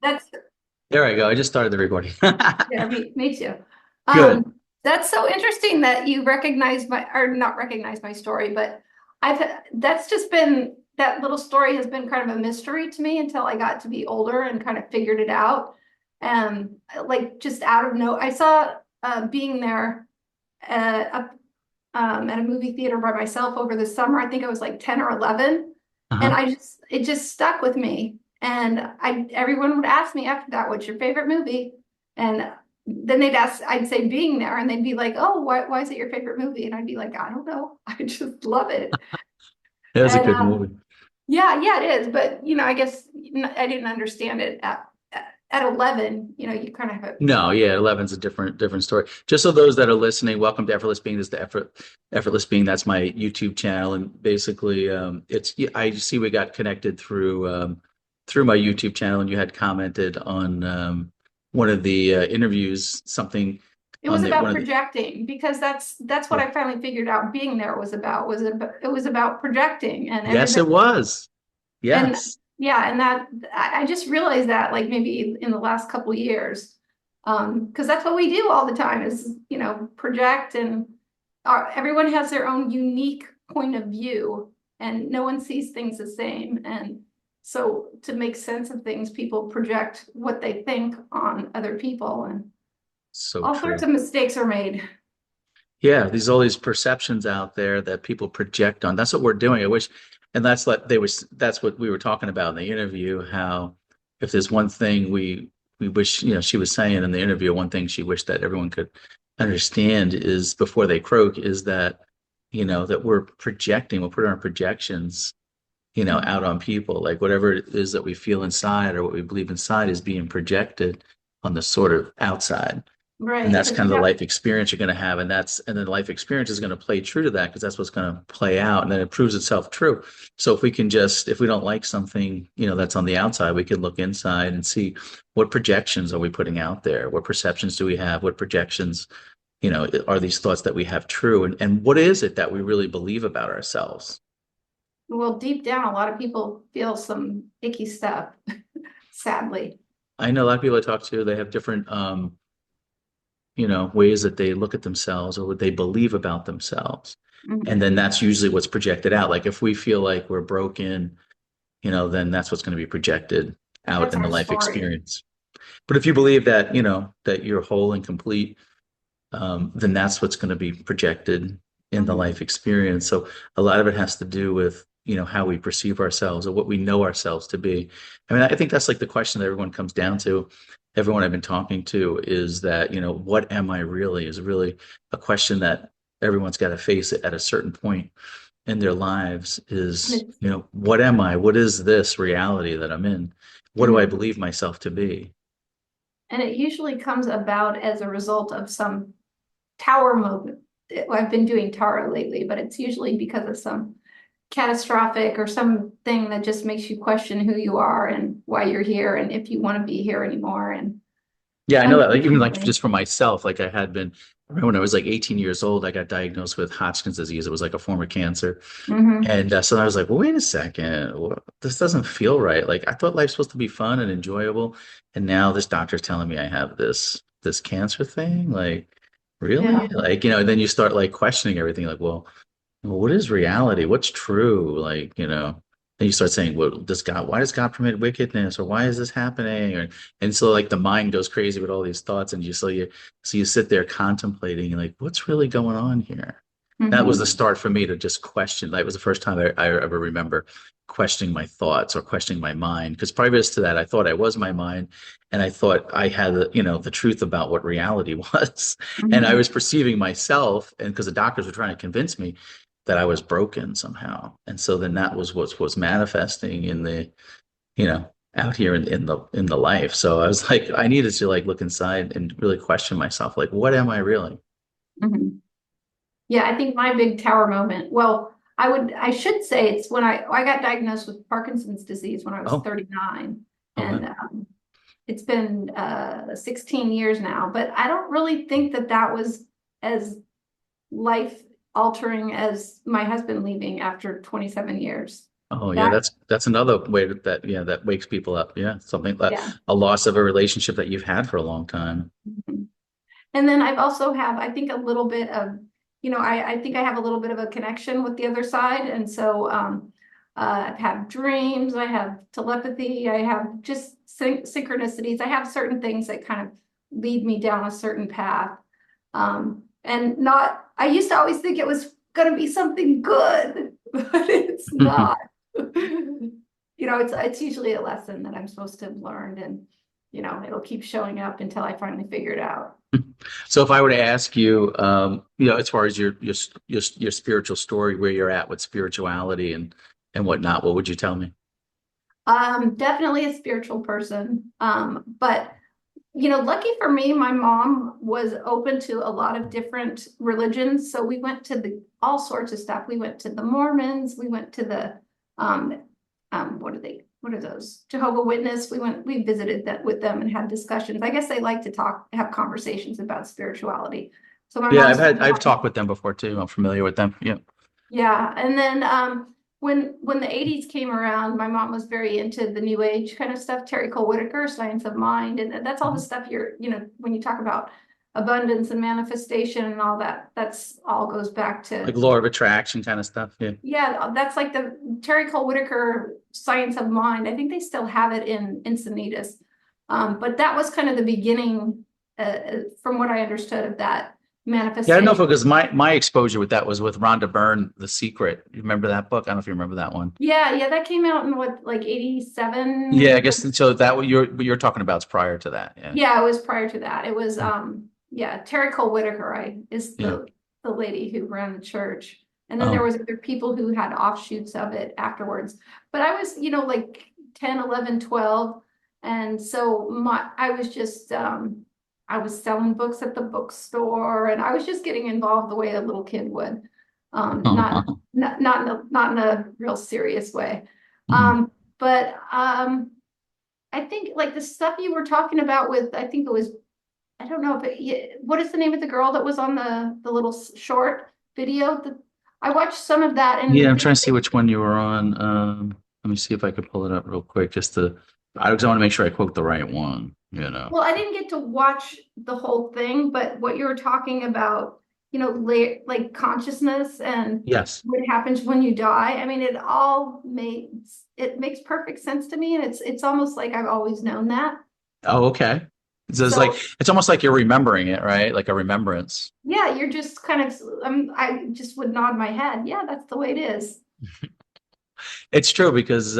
That's There I go. I just started the recording. yeah, me too. Good. That's so interesting that you recognize my or not recognize my story, but that's just been that little story has been kind of a mystery to me until I got to be older and kind of figured it out. Like just out of no, I saw being there up at a movie theater by myself over the summer. I think I was like 10 or 11. And Uh-huh. it just stuck with me. And everyone would ask me after that, what's your favorite movie? And then I'd say being there, and they'd be like, oh, why is it your favorite movie? And I'd be like, I don't know. I just love it. It was a And good movie. yeah, yeah, it is. But, I guess I didn't understand it at 11. You kind of have, No, yeah, 11's a different story. Just so those that are listening, welcome to Effortless Being. This is the Effortless Being. That's my YouTube channel, and basically, it's yeah, I see we got connected through my YouTube channel, and you had commented on one of the interviews, something it on was the one about of the projecting because that's what yeah. I finally figured out being there it was about projecting and Yes, it everybody. was. And Yes. yeah, and that I just realized that like maybe in the last couple of years, because that's what we do all the time is project and everyone has their own unique point of view, and no one sees things the same. And so to make sense of things, people project what they think on other people, and So all sorts true. of mistakes are made. Yeah, there's all these perceptions out there that people project on. That's what we're doing. I wish, and that's what we were talking about in the interview, how if there's one thing we wish, she was saying in the interview, one thing she wished that everyone could understand is before they croak is that, that we're putting our projections, Mhm. out on people. Like whatever it is that we feel inside or what we believe inside is being projected on the sort of outside. And Right, that's because kind we of the have life experience you're going to have. And then the life experience is going to play true to that because that's what's going to play out. And then it proves itself true. So if we don't like something, that's on the outside, we can look inside and see what projections are we putting out there? What perceptions do we have? What projections, are these thoughts that we have true? And what is it that we really believe about ourselves? well, deep down, a lot of people feel some icky stuff, sadly. I know a lot of people I talk to, they have different, ways that they look at themselves or what they believe about themselves. And Mhm. then that's usually what's projected out. Like if we feel like we're broken, then that's what's going to be projected out That's in the our life story. experience. But if you believe that, that you're whole and complete, then that's what's going to be projected in the Mhm. life experience. So a lot of it has to do with, how we perceive ourselves or what we know ourselves to be. I mean, I think that's like the question that everyone comes down to. Everyone I've been talking to is that, what am I really is really a question that everyone's got to face it at a certain point in their lives And is, it's what am I? What is this reality that I'm in? What do I mhm. believe myself to be? And it usually comes about as a result of some tower moment. I've been doing tower lately, but it's usually because of some catastrophic or something that just makes you question who you are and why you're here and if you want to be here anymore. And Yeah, I know that. Like even like unfortunately, just for myself, like I had been, I remember when I was like 18 years old, I got diagnosed with Hodgkin's disease. It was like a form of cancer. mhm. And so I was like, well, wait a second. This doesn't feel right. Like I thought life's supposed to be fun and enjoyable. And now this doctor's telling me I have this cancer thing. Like, really? Yeah. Like, and then you start like questioning everything. Like, well, what is reality? What's true? Like, then you start saying, well, why does God permit wickedness? Or why is this happening? And so like the mind goes crazy with all these thoughts and you sit there contemplating like, what's really going on here? That was the Mhm. start for me to just question. That was the first time I ever remember questioning my thoughts or questioning my mind. Because previous to that, I thought I was my mind and I thought I had, the truth about what reality was. And I Mhm. was perceiving myself, and because the doctors were trying to convince me that I was broken somehow. And so then that was what was manifesting in the, out here in the life. So I was like, I needed to like look inside and really question myself, like, what am I really? Mhm. Yeah, I think my big tower moment, well, I should say it's when I got diagnosed with Parkinson's disease when I was Oh, 39. oh And wow. it's been 16 years now, but I don't really think that that was as life altering as my husband leaving after 27 years. Oh yeah, That, that's another way that yeah, that wakes people up. Yeah, something that yeah. a loss of a relationship that you've had for a long time. Mhm. And then I've also have, I think, a little bit of, I think I have a little bit of a connection with the other side. And so I've had dreams, I have telepathy, I have just synchronicities. I have certain things that kind of lead me down a certain path. And not, I used to always think it was going to be something good, but it's not. It's usually a lesson that I'm supposed to have learned, and it'll keep showing up until I finally figure it out. So if I were to ask you, as far as your spiritual story, where you're at with spirituality and whatnot, what would you tell me? Definitely a spiritual person. But lucky for me, my mom was open to a lot of different religions. So we went to the all sorts of stuff. We went to the Mormons, we went to the um what are those? Jehovah Witness. We visited that with them and had discussions. I guess they like to have conversations about spirituality. So my Yeah, mom spent a I've lot. talked with them before too. I'm familiar with them. Yeah. Yeah, and then when the 80s came around, my mom was very into the new age kind of stuff, Terry Cole Whitaker, Science of Mind, and that's all the Mhm. stuff when you talk about abundance and manifestation and all that, that's all goes back Like to, law of attraction kind of stuff. Yeah. yeah, that's like the Terry Cole Whitaker Science of Mind. I think they still have it in Encinitas. But that was kind of the beginning, from what I understood of that Yeah, I don't know if manifestation. it was my exposure with that was with Rhonda Byrne, The Secret. You remember that book? I don't know if you remember that one. Yeah, yeah, that came out in what, like 87, Yeah, I 80. guess so. That what you're talking about is prior to that. Yeah. Yeah, it was prior to that. It was Yeah. yeah, Terry Cole Whitaker, is Yeah. the lady who ran the church. And then there Oh. was other people who had offshoots of it afterwards. But I was, like 10, 11, 12. And so I was just I was selling books at the bookstore, and I was just getting involved the way a little kid would. Not in a real serious way. Mhm. But I think like the stuff you were talking about with, I think it was, I don't know if what is the name of the girl that was on the little short video? I watched some of that, Yeah, and I'm trying to see which one you were on. Let me see if I could pull it up real quick, I want to make sure I quote the right one, you know. well, I didn't get to watch the whole thing, but what you were talking about, like consciousness and Yes. what happens when you die. I mean, it makes perfect sense to me, and it's almost like I've always known that. Oh, okay. So it's like So it's almost like you're remembering it, right? Like a remembrance. yeah, you're just kind of, I just would nod my head. Yeah, that's the way it is. It's true because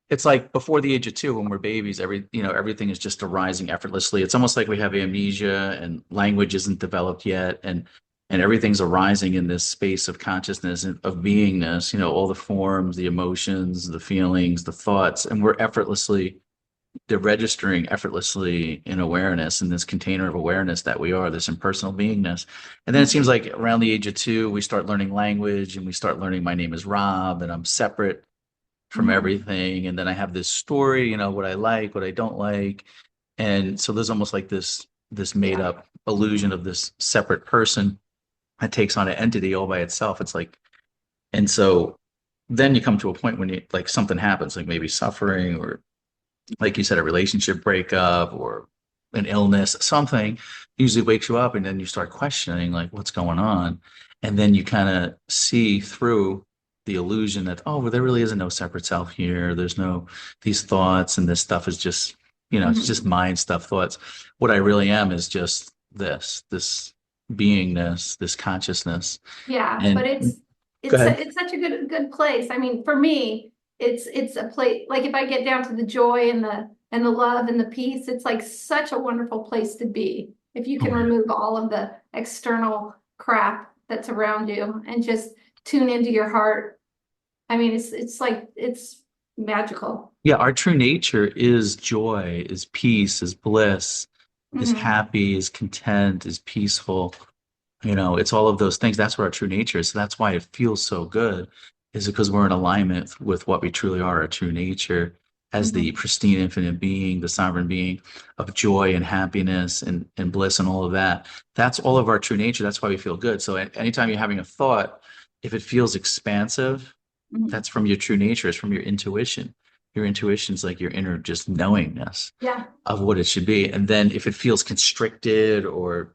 it's like before the age of two when we're babies, everything is just arising effortlessly. It's almost like we have amnesia and language isn't developed yet, and everything's arising in this space of consciousness and of beingness, all the forms, the emotions, the feelings, the thoughts, and they're registering effortlessly in awareness in this container of awareness that we are, this impersonal beingness. And then it seems like around the age of two, we start learning language and we start learning my name is Rob and I'm separate from Mhm. everything. And then I have this story, what I like, what I don't like. And so there's almost like this made Yeah. up illusion of this separate person that takes on an entity all by itself. It's like, and so then you come to a point when like something happens, like maybe suffering or like you said, a relationship breakup or an illness, something usually wakes you up and then you start questioning like what's going on. And then you kind of see through the illusion that, oh, well, there really isn't no separate self here. There's no these thoughts and this stuff is just, it's just Mhm. mind stuff, thoughts. What I really am is just this beingness, this consciousness. Yeah, but And it's go it's ahead. it's such a good place. I mean, for me, it's a place, like if I get down to the joy and the love and the peace, it's like such a wonderful place to be. If you can Oh, remove all of the external crap that's around you and just tune into your heart. I mean, it's like it's magical. yeah, our true nature is joy, is peace, is bliss, is Hmm. happy, is content, is peaceful. It's all of those things. That's what our true nature is. So that's why it feels so good, is because we're in alignment with what we truly are, our true nature, as the Hmm. pristine infinite being, the sovereign being of joy and happiness and bliss and all of that. That's all of our true nature. That's why we feel good. So anytime you're having a thought, if it feels expansive, Mhm. That's from your true nature. It's from your intuition. Your intuition's like your inner just knowingness Yeah. of what it should be. And then if it feels constricted or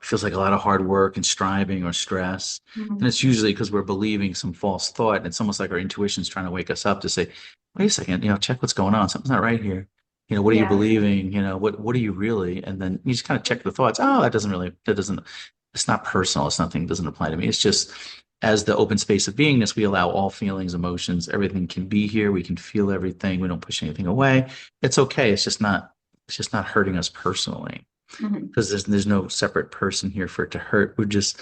feels like a lot of hard work and striving or stress, then Mhm. it's usually because we're believing some false thought. And it's almost like our intuition's trying to wake us up to say, wait a second, check what's going on. Something's not right here. What are you Yeah. believing? What are you really? And then you just kind of check the thoughts. Oh, it's not personal. It's nothing, doesn't apply to me. It's just as the open space of beingness, we allow all feelings, emotions, everything can be here. We can feel everything. We don't push anything away. It's okay. It's just not hurting us personally Mhm. because there's no separate person here for it to hurt. We're just,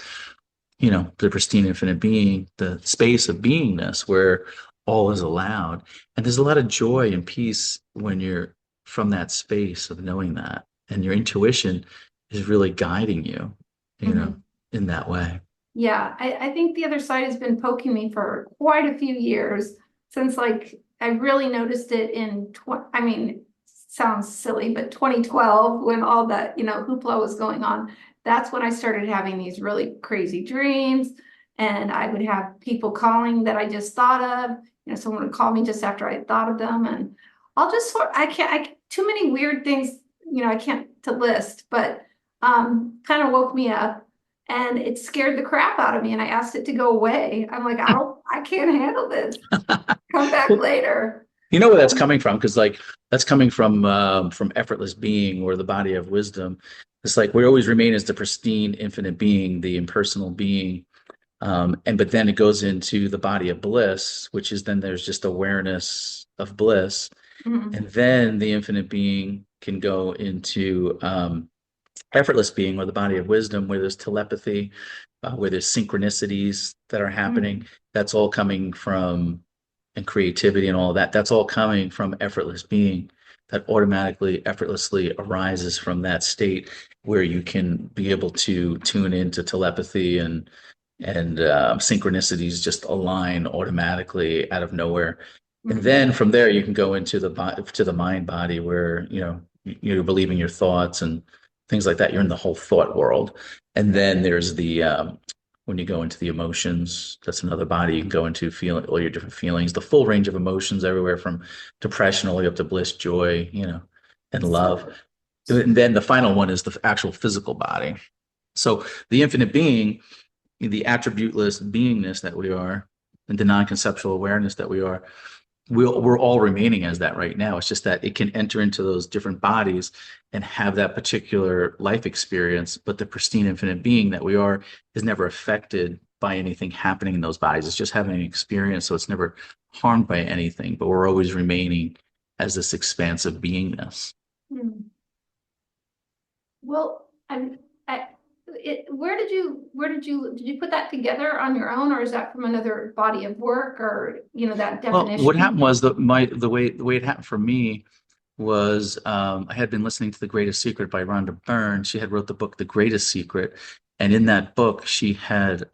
the pristine infinite being, the space of beingness where all is allowed. And there's a lot of joy and peace when you're from that space of knowing that. And your intuition is really guiding you, you know, Mhm. in that way. Yeah, I think the other side has been poking me for quite a few years since like I really noticed it in I mean, sounds silly, but 2012 when all that, hoopla was going on, that's when I started having these really crazy dreams. And I would have people calling that I just thought of, someone would call me just after I thought of them. And I'll just sort too many weird things, I can't to list, but kind of woke me up and it scared the crap out of me and I asked it to go away. I'm like, I can't handle this. Come back Well, later. you know where that's coming from? Because like that's coming from effortless being or the body of wisdom. It's like we always remain as the pristine, infinite being, the impersonal being. But then it goes into the body of bliss, which is then there's just awareness of bliss. Mhm. And then the infinite being can go into effortless being or the body of wisdom, where there's telepathy, where there's synchronicities that are happening. Mhm. That's all coming from, and creativity and all of that. That's all coming from effortless being that automatically, effortlessly arises from that state where you can be able to tune into telepathy and synchronicities just align automatically out of nowhere. And Mhm. then from there, you can go into the mind body where, you're believing your thoughts and things like that. You're in the whole thought world. And then there's when you go into the emotions, that's another body. You can go into feeling all your different feelings, the full range of emotions, everywhere from depression all the way up to bliss, joy, and love. So, And then the final one is the actual physical body. So the infinite being, the attributeless beingness that we are, and the non-conceptual awareness that we are, we're all remaining as that right now. It's just that it can enter into those different bodies and have that particular life experience, but the pristine infinite being that we are is never affected by anything happening in those bodies. It's just having an experience, so it's never harmed by anything, but we're always remaining as this expansive beingness. hmm. Well, did you put that together on your own, or is that from another body of work, or that Well, what happened definition? was the way it happened for me was I had been listening to The Greatest Secret by Rhonda Byrne. She had wrote the book The Greatest Secret, and in that book she had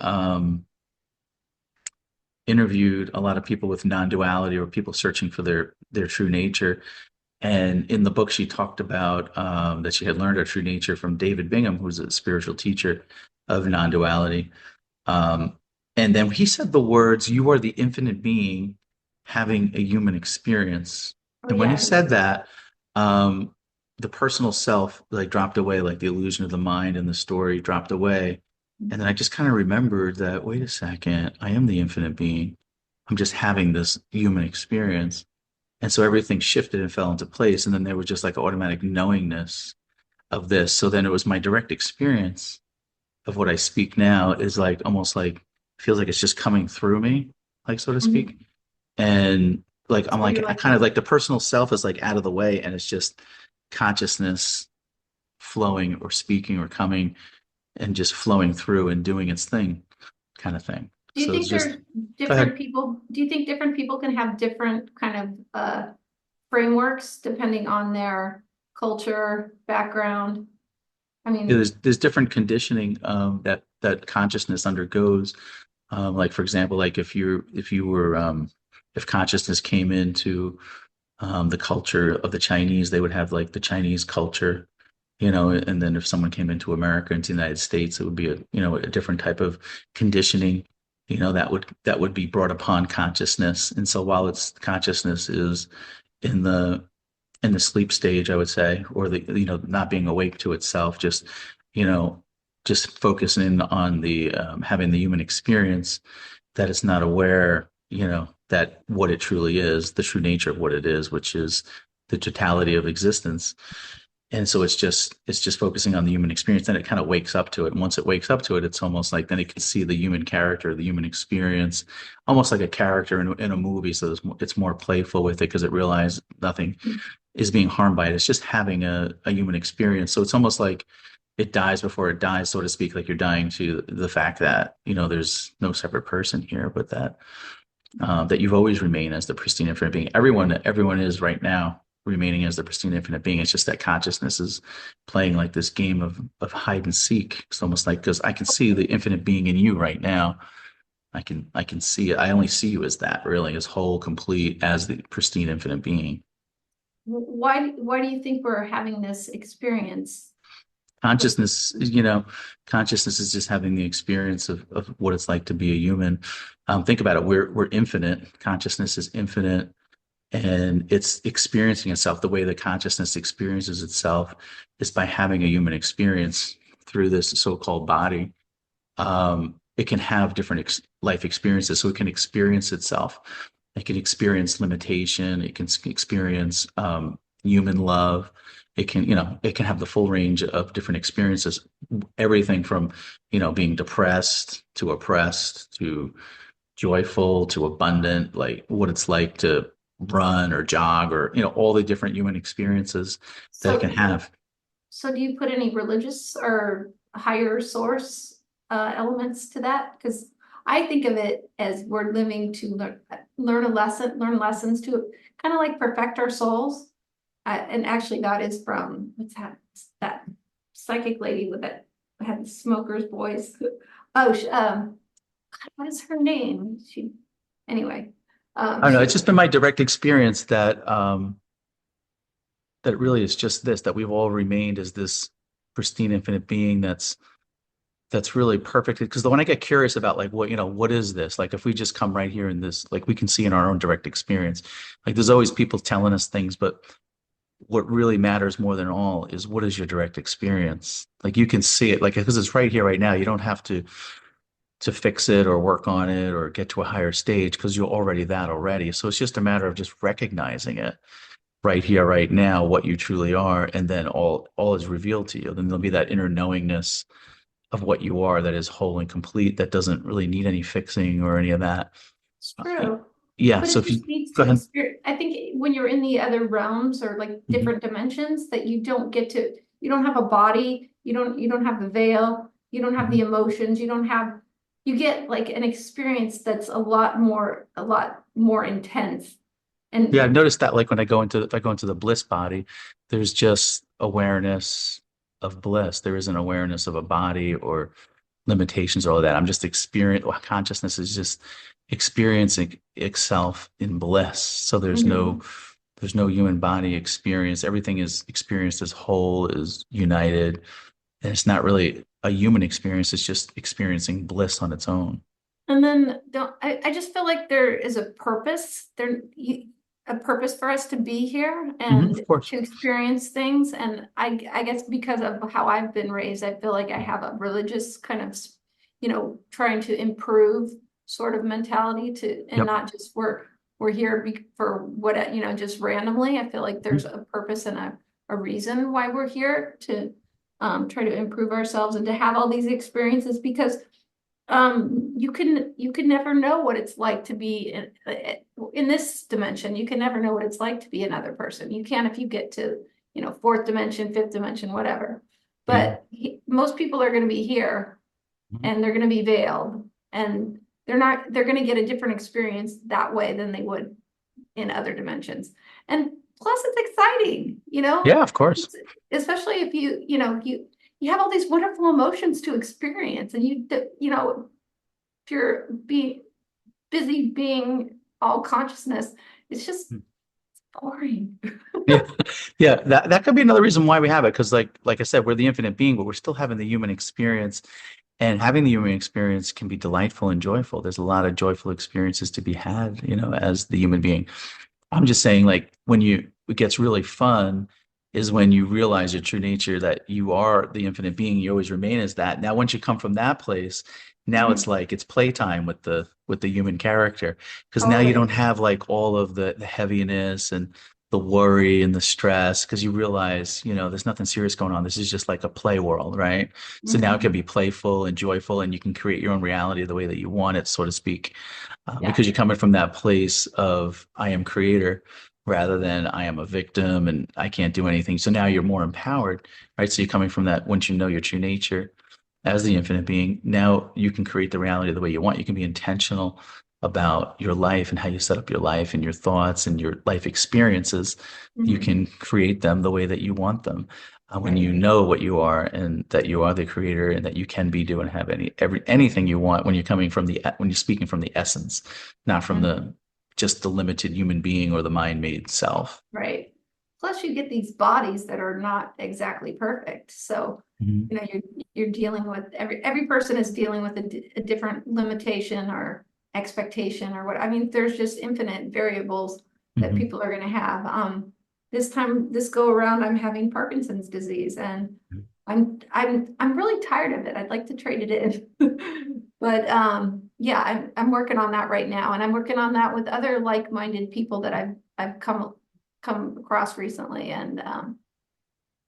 interviewed a lot of people with non-duality or people searching for their true nature. And in the book, she talked about that she had learned her true nature from David Bingham, who's a spiritual teacher of non-duality. Um, and then he said the words, "You are the infinite being having a human experience." Oh And when he yeah. said that, um, the personal self like dropped away, like the illusion of the mind and the story dropped away. And then I just kind of remembered that, wait a second, I am the infinite being. I'm just having this human experience. And so everything shifted and fell into place. And then there was just like automatic knowingness of this. So then it was my direct experience of what I speak now is like almost like feels like it's just coming through me, like so to speak. Mhm. And like I'm So like you're I like kind of like the personal self is like out of the way and it's just consciousness flowing or speaking or coming and just flowing through and doing its thing kind of thing. Do you So it's think just there's go different ahead. people? Do you think different people can have different kind of frameworks depending on their culture, background? I mean, There's different conditioning that consciousness undergoes. Like for example, like if consciousness came into the culture of the Chinese, they would have like the Chinese culture, and then if someone came into America, into the United States, it would be a different type of conditioning. that would be brought upon consciousness. And so while it's consciousness is in the sleep stage, I would say, or the not being awake to itself, you know just focusing on the having the human experience, that it's not aware, that what it truly is, the true nature of what it is, which is the totality of existence. And so it's just focusing on the human experience. Then it kind of wakes up to it. And once it wakes up to it, it's almost like then it can see the human character, the human experience, almost like a character in a movie. So it's more playful with it because it realizes nothing is being harmed by it. It's just having a human experience. So it's almost like it dies before it dies, so to speak, like you're dying to the fact that, there's no separate person here, but that you've always remained as the pristine infinite being. Everyone is right now remaining as the pristine infinite being. It's just that consciousness is playing like this game of hide and seek. It's almost like, because I can see the infinite being in you right now. I can see it. I only see you as that, really, as whole, complete, as the pristine infinite being. Why do you think we're having this experience? Consciousness, consciousness is just having the experience of what it's like to be a human. Think about it. We're infinite. Consciousness is infinite, and it's experiencing itself. The way that consciousness experiences itself is by having a human experience through this so-called body. It can have different life experiences, so it can experience itself. It can experience limitation. It can experience human love. It can have the full range of different experiences, everything from, being depressed to oppressed to joyful to abundant, like what it's like to run or jog, or, all the different human experiences that it can So, have. so do you put any religious or higher source elements to that? Because I think of it as we're living to learn learn lessons to kind of like perfect our souls. And actually, that is from what's that psychic lady with that had the smoker's voice. Oh, God, what is her name? Anyway. I don't know. She It's just been my direct experience that really is just this, that we've all remained as this pristine infinite being that's really perfect. Because when I get curious about like what is this? Like if we just come right here in this, like we can see in our own direct experience, like there's always people telling us things, but what really matters more than all is what is your direct experience. Like you can see it, like because it's right here, right now. You don't have to fix it or work on it or get to a higher stage because you're already that already. So it's just a matter of just recognizing it right here, right now, what you truly are, and then all is revealed to you. Then there'll be that inner knowingness of what you are that is whole and complete, that doesn't really need any fixing or any of that. It's Uh, true. Yeah. But So it if you just needs go to ahead. experience. I think when you're in the other realms or like Mhm. different dimensions, that you don't have a body, you don't have the veil, you don't have the Mhm. emotions, you get like an experience that's a lot more intense. Yeah, I've And noticed that like when if I go into the bliss body, there's just awareness of bliss. There isn't awareness of a body or limitations or all of that. I'm just consciousness is just experiencing itself in bliss. So Mhm. there's no human body experience. Everything is experienced as whole, is united. And it's not really a human experience. It's just experiencing bliss on its own. And then I just feel like there is a purpose for us to be here and Of course. to experience things. And I guess because of how I've been raised, I feel like I have a religious kind of, trying to improve sort of mentality and Yep. not just we're here for what, just randomly. I feel like there's a purpose and a reason why we're here to try to improve ourselves and to have all these experiences because you can never know what it's like to be in this dimension. You can never know what it's like to be another person. You can if you get to, fourth dimension, fifth dimension, whatever. Yeah. But most people are going to be here Mhm. and they're going to be veiled and they're going to get a different experience that way than they would in other dimensions. And plus it's exciting, Yeah, of course. especially if you have all these wonderful emotions to experience and if you're being busy being all consciousness, it's just boring. Yeah, yeah. That could be another reason why we have it, because like I said, we're the infinite being, but we're still having the human experience, And having the human experience can be delightful and joyful. There's a lot of joyful experiences to be had, as the human being. I'm just saying, like, it gets really fun is when you realize your true nature, that you are the infinite being. You always remain as that. Now, once you come from that place, now Mhm. it's like it's playtime with the human character, because now you don't Totally. have like all of the heaviness and the worry and the stress, because you realize, there's nothing serious going on. This is just like a play world, right? So now it can Mhm. be playful and joyful, and you can create your own reality the way that you want it, so to speak, Yeah. because you're coming from that place of I am creator rather than I am a victim and I can't do anything. So now you're more empowered, right? So you're coming from that once you know your true nature as the infinite being. Now you can create the reality the way you want. You can be intentional about your life and how you set up your life and your thoughts and your life experiences. You Mhm. can create them the way that you want them. When Right. you know what you are and that you are the creator and that you can be, do, and have anything you want when you're speaking from the essence, not from Mhm. the just the limited human being or the mind-made self. Right. Plus, you get these bodies that are not exactly perfect. So, Mhm. you're dealing with every person is dealing with a different limitation or expectation or what. I mean, there's just infinite variables that Mhm. people are going to have. This go around, I'm having Parkinson's disease, and I'm really tired of it. I'd like to trade it in. But yeah, I'm working on that right now, and I'm working on that with other like-minded people that I've come across recently, and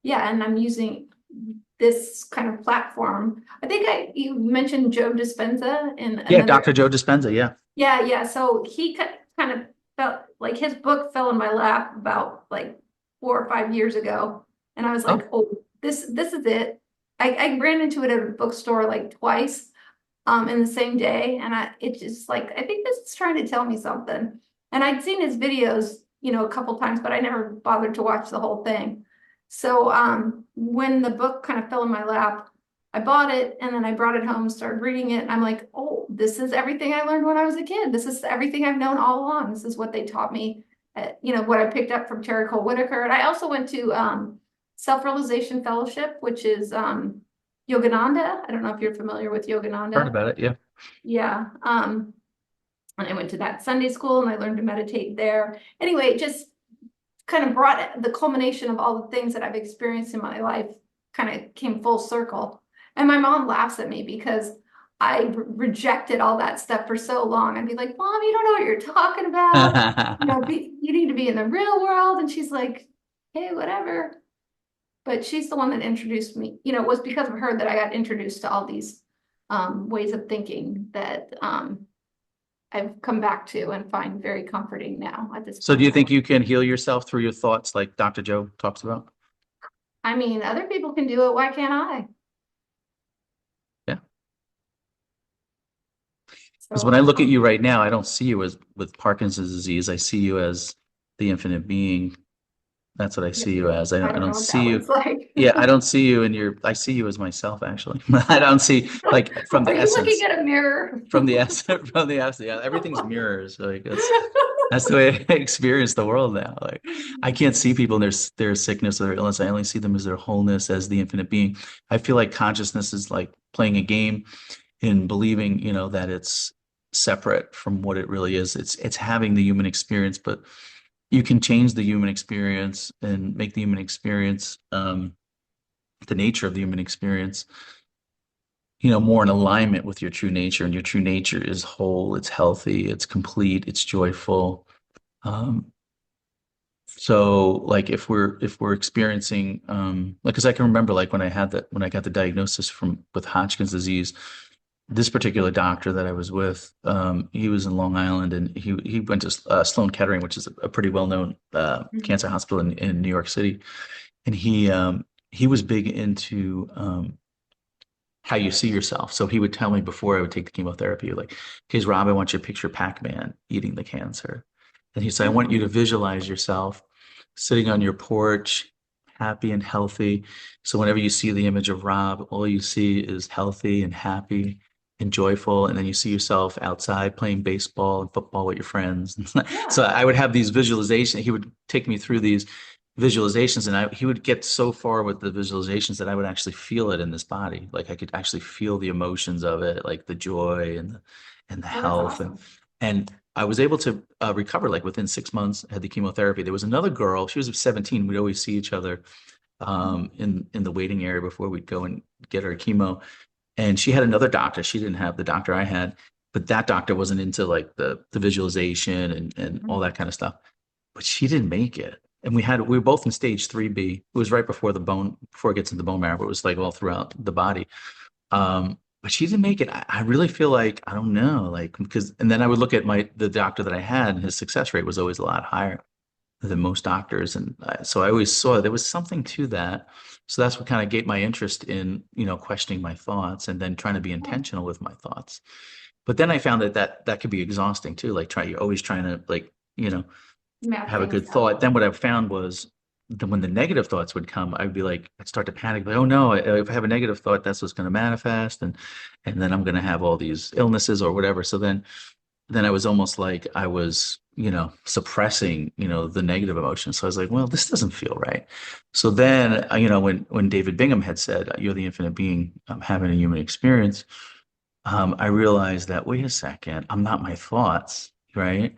yeah, and I'm using this kind of platform. I think you mentioned Joe Dispenza in Yeah, another. Dr. Joe Dispenza. Yeah. Yeah, yeah. So he kind of felt like his book fell in my lap about like 4 or 5 years ago, and I was like, Oh, oh, this is it. I ran into it at a bookstore like twice in the same day, and it just like I think this is trying to tell me something. And I'd seen his videos, a couple times, but I never bothered to watch the whole thing. So when the book kind of fell in my lap, I bought it and then I brought it home, started reading it, and I'm like, oh, this is everything I learned when I was a kid. This is everything I've known all along. This is what they taught me, what I picked up from Terry Cole Whitaker. And I also went to Self-Realization Fellowship, which is Yogananda. I don't know if you're familiar with heard Yogananda. about it. Yeah. Yeah. And I went to that Sunday school and I learned to meditate there. Anyway, it just kind of brought the culmination of all the things that I've experienced in my life kind of came full circle. And my mom laughs at me because I rejected all that stuff for so long. I'd be like, Mom, you don't know what you're talking about. You need to be in the real world. And she's like, hey, whatever. But she's the one that introduced me, it was because of her that I got introduced to all these ways of thinking that I've come back to and find very comforting now at this So point do in you my think life. you can heal yourself through your thoughts like Dr. Joe talks about? I mean, other people can do it. Why can't I? Yeah. Because when I So, look at you right now, I don't see you as with Parkinson's disease. I see you as the infinite being. That's what I yeah, see you as. I I don't know don't what see that you. looks like. Yeah, I don't see you in I see you as myself, actually. I don't see like from Are the you looking essence, at a mirror? from the essence, from the essence. Yeah, everything's mirrors. Like that's the way I experience the world now. Like I can't see people in their sickness or their illness. I only see them as their wholeness, as the infinite being. I feel like consciousness is like playing a game in believing, that it's separate from what it really is. It's having the human experience, but you can change the human experience and make the human experience, the nature of the human experience, more in alignment with your true nature. And your true nature is whole, it's healthy, it's complete, it's joyful. Um, so like if we're experiencing like because I can remember like when I got the diagnosis from with Hodgkin's disease, this particular doctor that I was with, he was in Long Island and he went to Sloan Kettering, which is a pretty well-known cancer hospital in New York City. And he was big into how you see yourself. So he would tell me before I would take the chemotherapy, like, "Okay, Rob, I want you to picture Pac-Man eating the cancer." And he said, "I want you to visualize yourself sitting on your porch, happy and healthy. So whenever you see the image of Rob, all you see is healthy and happy and joyful. And then you see yourself outside playing baseball and football with your friends." So Yeah. I would have these visualizations. He would take me through these visualizations, and he would get so far with the visualizations that I would actually feel it in this body. Like I could actually feel the emotions of it, like the joy and the Oh, that's health, awesome. and I was able to recover like within 6 months. I had the chemotherapy. There was another girl. She was 17. We'd always see each other in the waiting area before we'd go and get our chemo. And she had another doctor. She didn't have the doctor I had, but that doctor wasn't into like the visualization and all that kind of stuff. But she didn't make it. And we were both in stage 3B. It was right before before it gets into the bone marrow, but it was like all throughout the body. But she didn't make it. I really feel like, I don't know, like, because, and then I would look at the doctor that I had, and his success rate was always a lot higher than most doctors. And so I always saw there was something to that. So that's what kind of gave my interest in, questioning my thoughts and then trying to be Oh, intentional with my thoughts. But then I found that could be exhausting too. Like you're always trying to like, map have a things good out. thought. Then what I found was that when the negative thoughts would come, I'd be like, I'd start to panic, like, oh no, if I have a negative thought, that's what's going to manifest, and then I'm going to have all these illnesses or whatever. So then I was almost like I was, suppressing, the negative emotions. So I was like, well, this doesn't feel right. So then, when David Bingham had said, "You're the infinite being, having a human experience," I realized that, wait a second, I'm not my thoughts, right?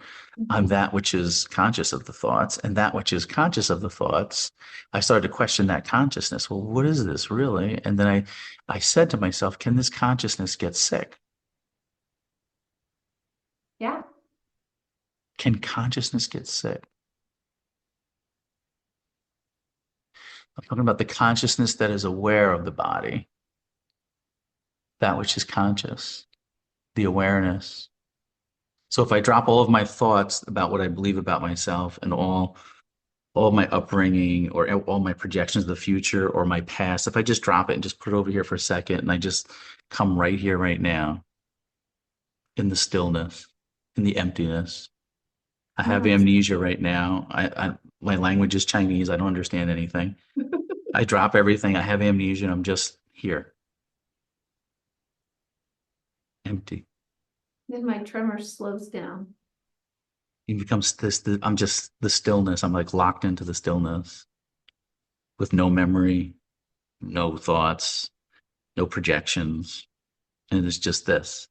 I'm Mhm. that which is conscious of the thoughts, and that which is conscious of the thoughts. I started to question that consciousness. Well, what is this really? And then I said to myself, can this consciousness get sick? Yeah. Can consciousness get sick? I'm talking about the consciousness that is aware of the body, that which is conscious, the awareness. So if I drop all of my thoughts about what I believe about myself and all my upbringing or all my projections of the future or my past, if I just drop it and just put it over here for a second and I just come right here, right now, in the stillness, in the emptiness. I have Nice. amnesia right now. My language is Chinese. I don't understand anything. I drop everything. I have amnesia. And I'm just here, empty. Then my tremor slows down. It becomes I'm just the stillness. I'm like locked into the stillness with no memory, no thoughts, no projections. And it's just this.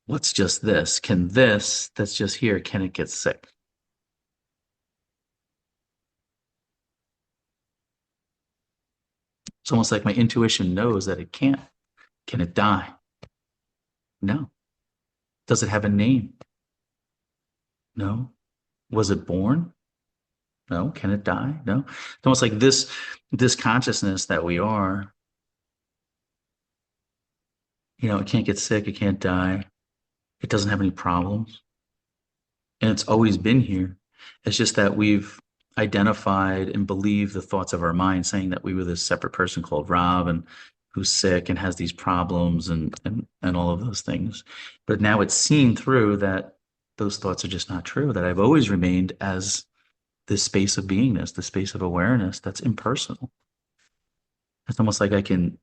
What's just this? Can this that's just here, can it get sick? It's almost like my intuition knows that it can't. Can it die? No. Does it have a name? No. Was it born? No. Can it die? No. It's almost like this consciousness that we are, it can't get sick, it can't die, it doesn't have any problems. And it's always been here. It's just that we've identified and believed the thoughts of our mind, saying that we were this separate person called Rob and who's sick and has these problems and all of those things. But now it's seen through that those thoughts are just not true, that I've always remained as this space of beingness, the space of awareness that's impersonal. It's almost like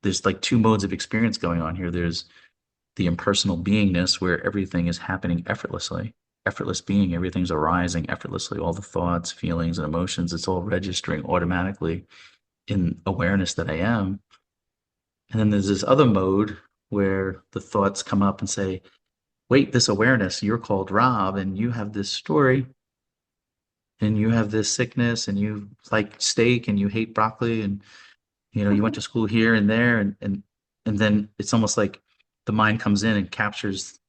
there's like two modes of experience going on here. There's the impersonal beingness where everything is happening effortlessly. Effortless being, everything's arising effortlessly. All the thoughts, feelings, and emotions, it's all registering automatically in awareness that I am. And then there's this other mode where the thoughts come up and say, wait, this awareness, you're called Rob and you have this story and you have this sickness and you like steak and you hate broccoli and you went to school here and there and then it's almost like the mind comes in and captures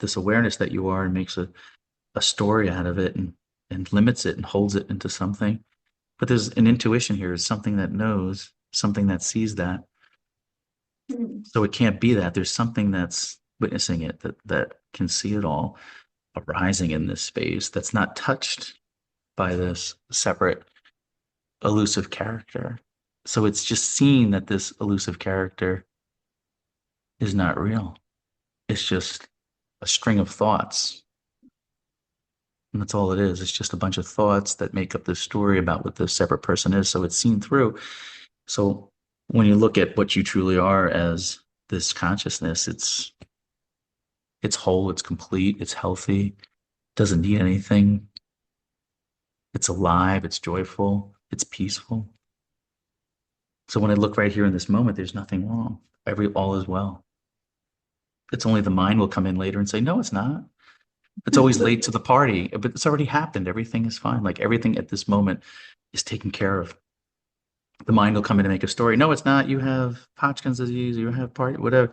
this awareness that you are and makes a story out of it and limits it and holds it into something. But there's an intuition here, it's something that knows, something that sees that. Hmm. So it can't be that. There's something that's witnessing it that can see it all arising in this space that's not touched by this separate elusive character. So it's just seeing that this elusive character is not real. It's just a string of thoughts. And that's all it is. It's just a bunch of thoughts that make up this story about what this separate person is. So it's seen through. So when you look at what you truly are as this consciousness, it's whole, it's complete, it's healthy, doesn't need anything. It's alive, it's joyful, it's peaceful. So when I look right here in this moment, there's nothing wrong. All is well. It's only the mind will come in later and say, no, it's not. It's always late to the party, but it's already happened. Everything is fine. Like everything at this moment is taken care of. The mind will come in and make a story. No, it's not. You have Hodgkin's disease, you have party, whatever.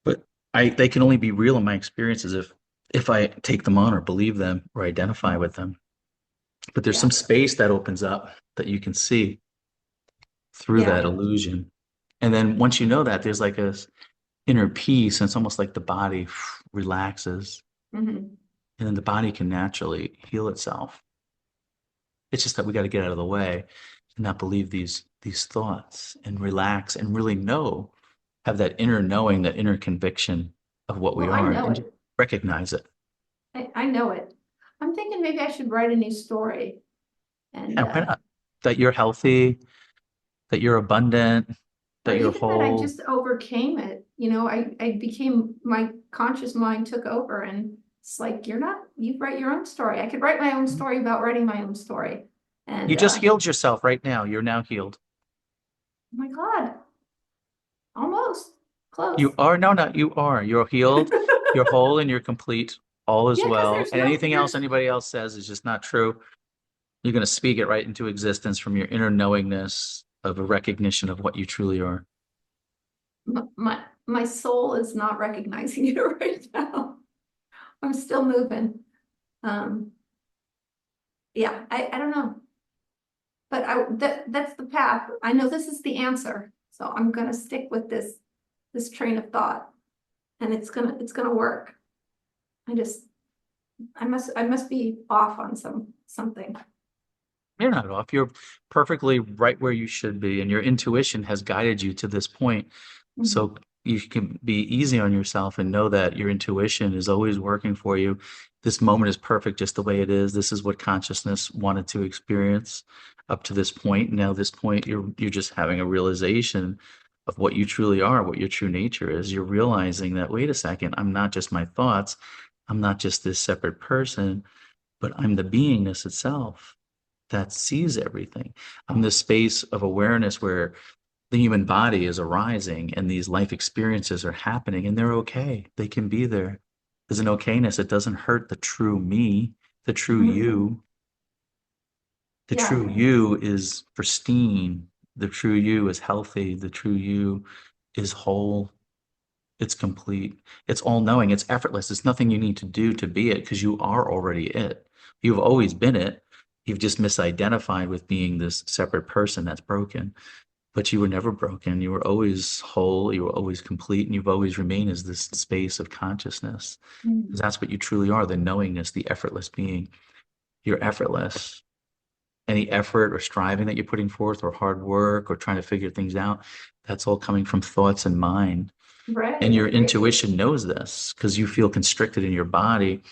But they can only be real in my experiences if I take them on or believe them or identify with them. But there's Yeah. some space that opens up that you can see through that Yeah. illusion. And then once you know that, there's like a inner peace, and it's almost like the body relaxes, Hmm. and then the body can naturally heal itself. It's just that we got to get out of the way and not believe these thoughts and relax and really know, have that inner knowing, that inner conviction of what we Well, I are, know and just it. recognize it. I know it. I'm thinking maybe I should write a new story. And Yeah, why not? That you're healthy, that you're abundant, or that you're even that I whole. just overcame it. I became, my conscious mind took over, and it's like, you write your own story. I could write my own story about writing my own story. You And just oh healed yourself right now. You're now healed. my God, almost close. You are, no, not you are. You're healed, you're whole, and you're complete. All is Yeah, because well. And anything else anybody else says is just not true. You're going to speak it right into existence from your inner knowingness of a recognition of what you truly are. my soul is not recognizing it right now. I'm still moving. Um, yeah, I don't know. But that's the path. I know this is the answer. So I'm gonna stick with this train of thought, and it's gonna work. I just I must be off on something. You're not off. You're perfectly right where you should be, and your intuition has guided you to this point. Mhm. So you can be easy on yourself and know that your intuition is always working for you. This moment is perfect just the way it is. This is what consciousness wanted to experience up to this point. Now, this point, you're just having a realization of what you truly are, what your true nature is. You're realizing that, wait a second, I'm not just my thoughts. I'm not just this separate person, but I'm the beingness itself that sees everything. I'm this space of awareness where the human body is arising and these life experiences are happening and they're okay. They can be there. There's an okayness. It doesn't hurt the true me, the true Mhm. you. The Yeah. true you is pristine. The true you is healthy. The true you is whole. It's complete. It's all knowing. It's effortless. It's nothing you need to do to be it because you are already it. You've always been it. You've just misidentified with being this separate person that's broken. But you were never broken. You were always whole. You were always complete. And you've always remained as this space of consciousness. Because Mhm. that's what you truly are, the knowingness, the effortless being. You're effortless. Any effort or striving that you're putting forth, or hard work, or trying to figure things out, that's all coming from thoughts and mind. And Right. your intuition knows this because you feel constricted in your body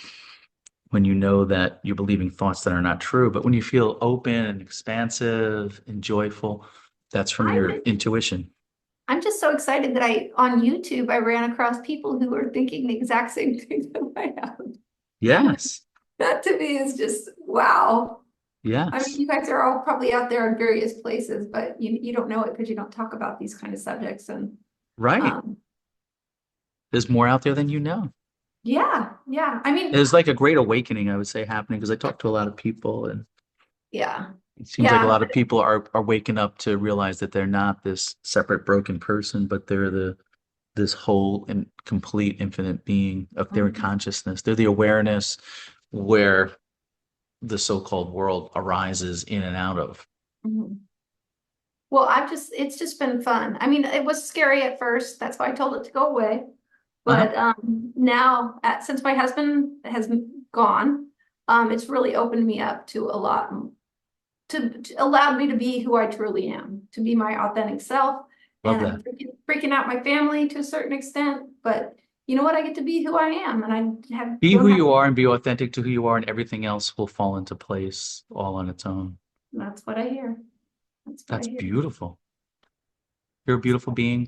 when you know that you're believing thoughts that are not true. But when you feel open and expansive and joyful, that's from I'm your intuition. I'm just so excited that on YouTube I ran across people who are thinking the exact same thing that I am. Yes. That to me is just wow. I mean, Yes. you guys are all probably out there in various places, but you don't know it because you don't talk about these kind of subjects. And Right. um, There's more out there than you know. yeah, yeah. I mean, There's like a great awakening, I would say, happening because I talk to a lot of people, and yeah, it seems like a yeah. lot of people are waking up to realize that they're not this separate broken person, but they're this whole and complete infinite being of their Mhm, consciousness. They're the awareness where the so-called world arises in and out of. mhm. Well, it's just been fun. I mean, it was scary at first. That's why I told it to go away. Uh-huh. But now, since my husband has gone, it's really opened me up to a lot, to allow me to be who I truly am, to be my authentic self. Love And that. I'm freaking out my family to a certain extent, but you know what? I get to be who I am, and Be don't who have. you are and be authentic to who you are, and everything else will fall into place all on its own. That's what I hear. That's what I That's hear. beautiful. You're a beautiful being,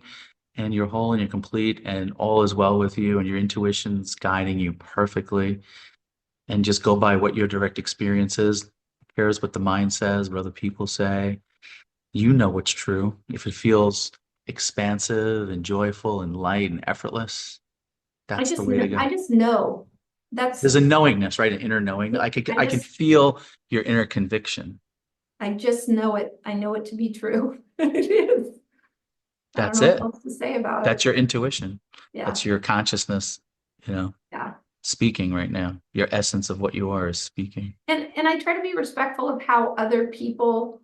and you're whole and you're complete, and all is well with you, and your intuition's guiding you perfectly. And just go by what your direct experience is. cares what the mind says, what other people say. You know what's true. If it feels expansive and joyful and light and effortless, that's the way to go. I just know. That's There's a knowingness, right? An inner knowing. yeah, I can feel your inner conviction. I just know it. I know it to be true. It is. I don't That's know what it. else to say about That's it. your intuition. Yeah. That's your consciousness, you know, Yeah. speaking right now. Your essence of what you are is speaking. And I try to be respectful of how other people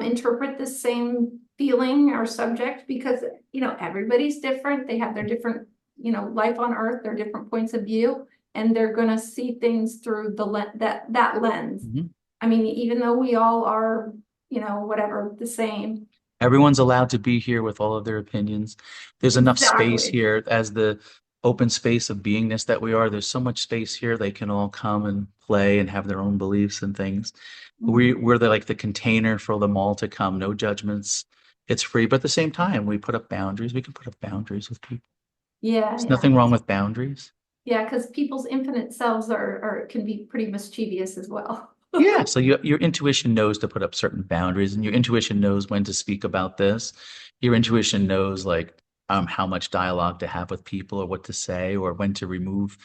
interpret the same feeling or subject because everybody's different. They have their different life on earth, their different points of view, and they're gonna see things through that lens. Mhm. I mean, even though we all are whatever the same. Everyone's allowed to be here with all of their opinions. There's enough space Exactly. here as the open space of beingness that we are. There's so much space here. They can all come and play and have their own beliefs and things. We're the like the container for them all to come. No judgments. It's free, but at the same time, we put up boundaries. We can put up boundaries with people. Yeah, There's yeah. nothing wrong with boundaries. Yeah, because people's infinite selves are can be pretty mischievous as well. Yeah, so your intuition knows to put up certain boundaries, and your intuition knows when to speak about this. Your intuition knows like how much dialogue to have with people, or what to say, or when to remove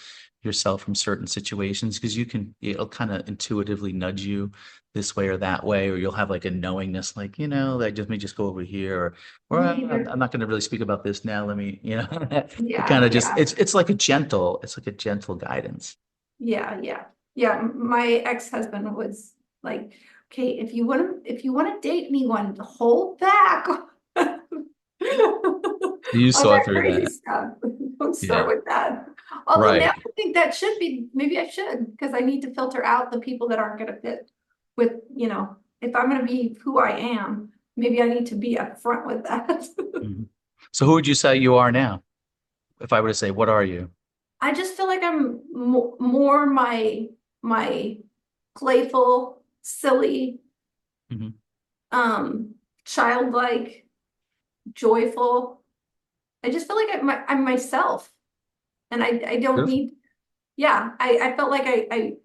yourself from certain situations, because it'll kind of intuitively nudge you this way or that way, or you'll have like a knowingness, like that just may just go over here, or I'm not going to really speak about this now. Let me, it kind Yeah, of just yeah. it's like a gentle guidance. Yeah, yeah, yeah. My ex-husband was like, okay, if you want to date me, one, hold back You on saw that through crazy that. stuff. Don't start Yeah, with that. Although now right. I think that should be, maybe I should, because I need to filter out the people that aren't going to fit with, if I'm going to be who I am, maybe I need to be upfront with that. Mhm. So who would you say you are now? If I were to say, what are you? I just feel like I'm more my playful, silly, Mhm. childlike, joyful. I just feel like I'm myself, and I don't Beautiful. need. Yeah, I felt like I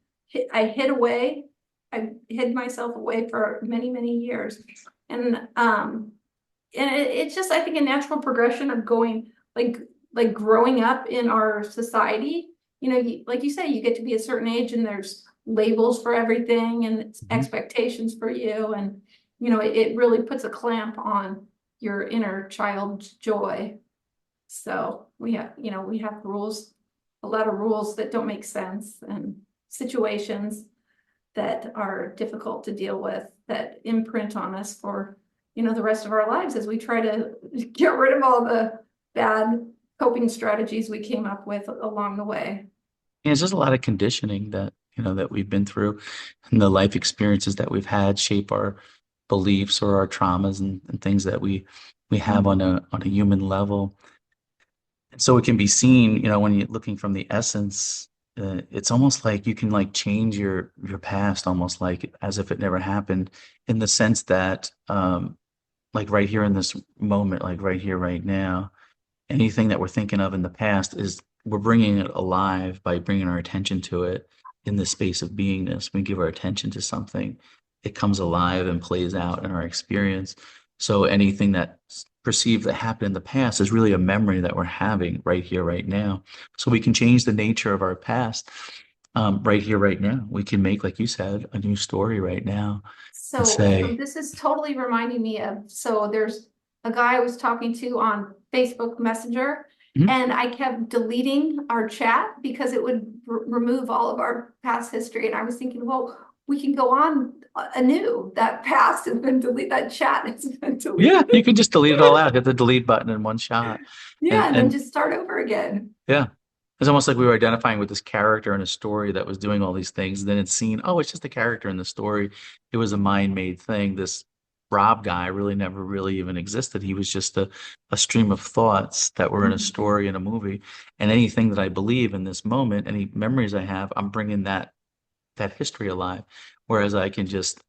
hid away. I hid myself away for many many years, and it's just I think a natural progression of going like growing up in our society. Like you say, you get to be a certain age, and there's labels for everything, and it's Mhm. expectations for you, and it really puts a clamp on your inner child's joy. So we have rules, a lot of rules that don't make sense, and situations that are difficult to deal with that imprint on us for the rest of our lives as we try to get rid of all the bad coping strategies we came up with along the way. And it's just a lot of conditioning that we've been through and the life experiences that we've had shape our beliefs or our traumas and things that we have Mhm. on a human level. And so it can be seen, when you're looking from the essence, it's almost like you can like change your past almost like as if it never happened in the sense that like right here in this moment, like right here, right now, anything that we're thinking of in the past is we're bringing it alive by bringing our attention to it in the space of beingness. We give our attention to something, it comes alive and plays out in our experience. So anything that's perceived that happened in the past is really a memory that we're having right here, right now. So we can change the nature of our past right here, right now. We can make, like you said, a new story right now and So say, this is totally reminding me of, so there's a guy I was talking to on Facebook Messenger, "Hmm, and I kept deleting our chat because it would remove all of our past history. And I was thinking, well, we can go on anew. That past has been deleted, that chat has been yeah, deleted. you can just delete it all out, hit the delete button in one shot. Yeah, And and then and just start over again. yeah. It's almost like we were identifying with this character in a story that was doing all these things. And then it's seen, oh, it's just a character in the story. It was a mind-made thing. This Rob guy really never really even existed. He was just a stream of thoughts that were in a Mhm. story in a movie. And anything that I believe in this moment, any memories I have, I'm bringing that history alive. Whereas I can just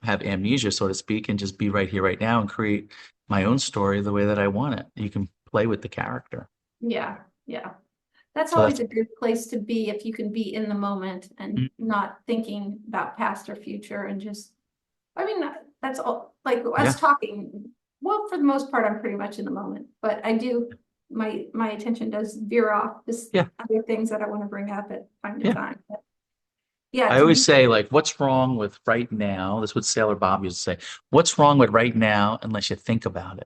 have amnesia, so to speak, and just be right here, right now, and create my own story the way that I want it. You can play with the character. Yeah, yeah. That's So always that's a good place to be if you can be in the moment and not thinking about past or future and just, I mean, that's all, like yeah, us talking. Well, for the most part, I'm pretty much in the moment, but I do, my attention does veer off this yeah, other things that I want to bring up at time to yeah. time. But yeah, I to always be, say, like, what's wrong with right now? That's what Sailor Bob used to say. What's wrong with right now unless you think about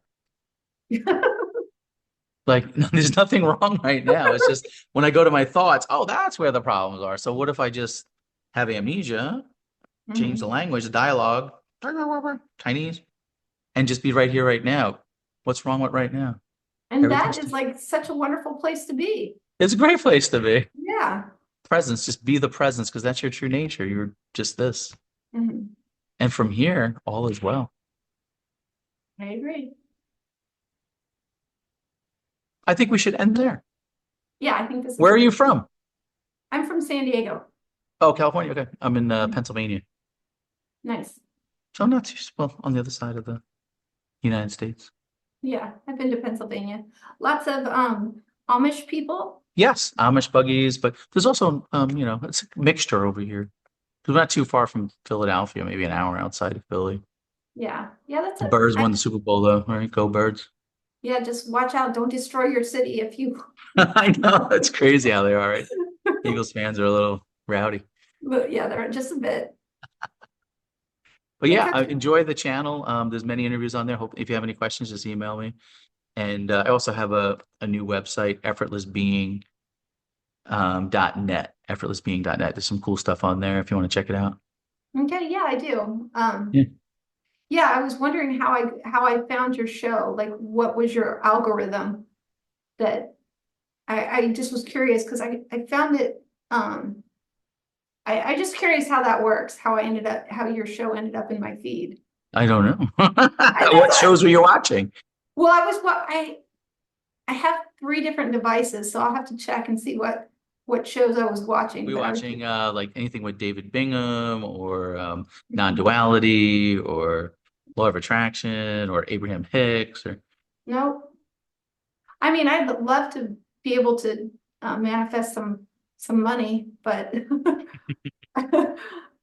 it? Like, there's nothing wrong right now. It's just when I go to my thoughts, oh, that's where the problems are. So what if I just have amnesia, change the Mhm. language, the dialogue, Chinese, and just be right here, right now? What's wrong with right now? And that Everything's, is like such a wonderful place to be. it's a great place to be. Yeah. Presence, just be the presence because that's your true nature. You're just this. Mhm. And from here, all is well. I agree. I think we should end there. Yeah, I think this is Where a are you good, from? I'm from San Diego. Oh, California. Okay. I'm in Mhm. Pennsylvania. Nice. So I'm not too, well, on the other side of the United States. Yeah, I've been to Pennsylvania. Lots of Amish people. Yes, Amish buggies, but there's also, it's a mixture over here. We're not too far from Philadelphia, maybe an hour outside of Philly. Yeah. Yeah, that's The a Birds won the Super Bowl, though. All right, go Birds. yeah, just watch out. Don't destroy your city if you I know, it's crazy how they are, right? Eagles fans are a little rowdy. but yeah, they're just a bit. But Hey yeah, Coach, I enjoy the channel. There's many interviews on there. Hope if you have any questions, just email me. And I also have a new website, effortlessbeing .net, effortlessbeing.net. There's some cool stuff on there if you want to check it out. okay, yeah, I do. Yeah. Yeah, I was wondering how I found your show. Like what was your algorithm that I just was curious because I found it I just curious how that works, how your show ended up in my feed. I don't know. That's What what shows were you watching? well I was what I have three different devices, so I'll have to check and see what shows I was watching. Were you But I was watching like anything with David Bingham or non-duality or law of attraction or Abraham Hicks or no, I mean I'd love to be able to manifest some money, but I can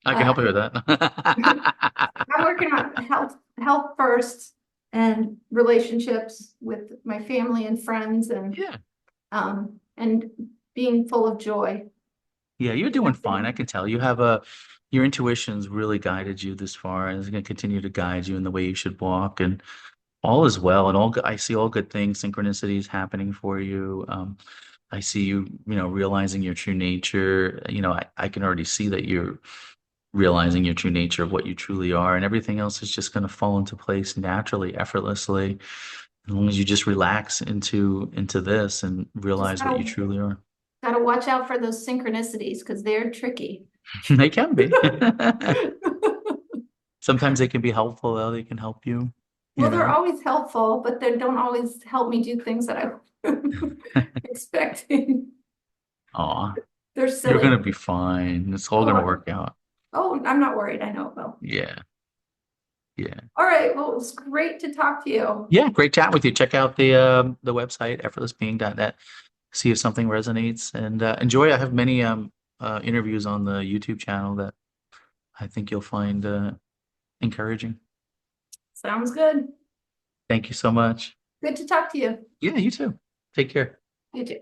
uh, help you with that. I'm working on health first and relationships with my family and friends Yeah. and being full of joy. Yeah, you're doing That's fine. I it. can tell you have your intuition's really guided you this far and it's going to continue to guide you in the way you should walk and all is well and I see all good things, synchronicities happening for you. I see you, realizing your true nature. I can already see that you're realizing your true nature of what you truly are, and everything else is just going to fall into place naturally, effortlessly, as long as you just relax into this and Just realize what you truly are. gotta watch out for those synchronicities because they're tricky. They can be. Sometimes they can be helpful, though. They can help you, you Well, they're know. always helpful, but they don't always help me do things that I'm expecting. Aw, They're you're silly. gonna be fine. It's all gonna Oh, work out. I'm not worried. I know it will. Yeah, yeah. All right. Well, it was great to talk to you. Yeah, great chat with you. Check out the website, effortlessbeing.net. See if something resonates and enjoy. I have many interviews on the YouTube channel that I think you'll find encouraging. Sounds good. Thank you so much. Good to talk to you. Yeah, you too. Take care. You too.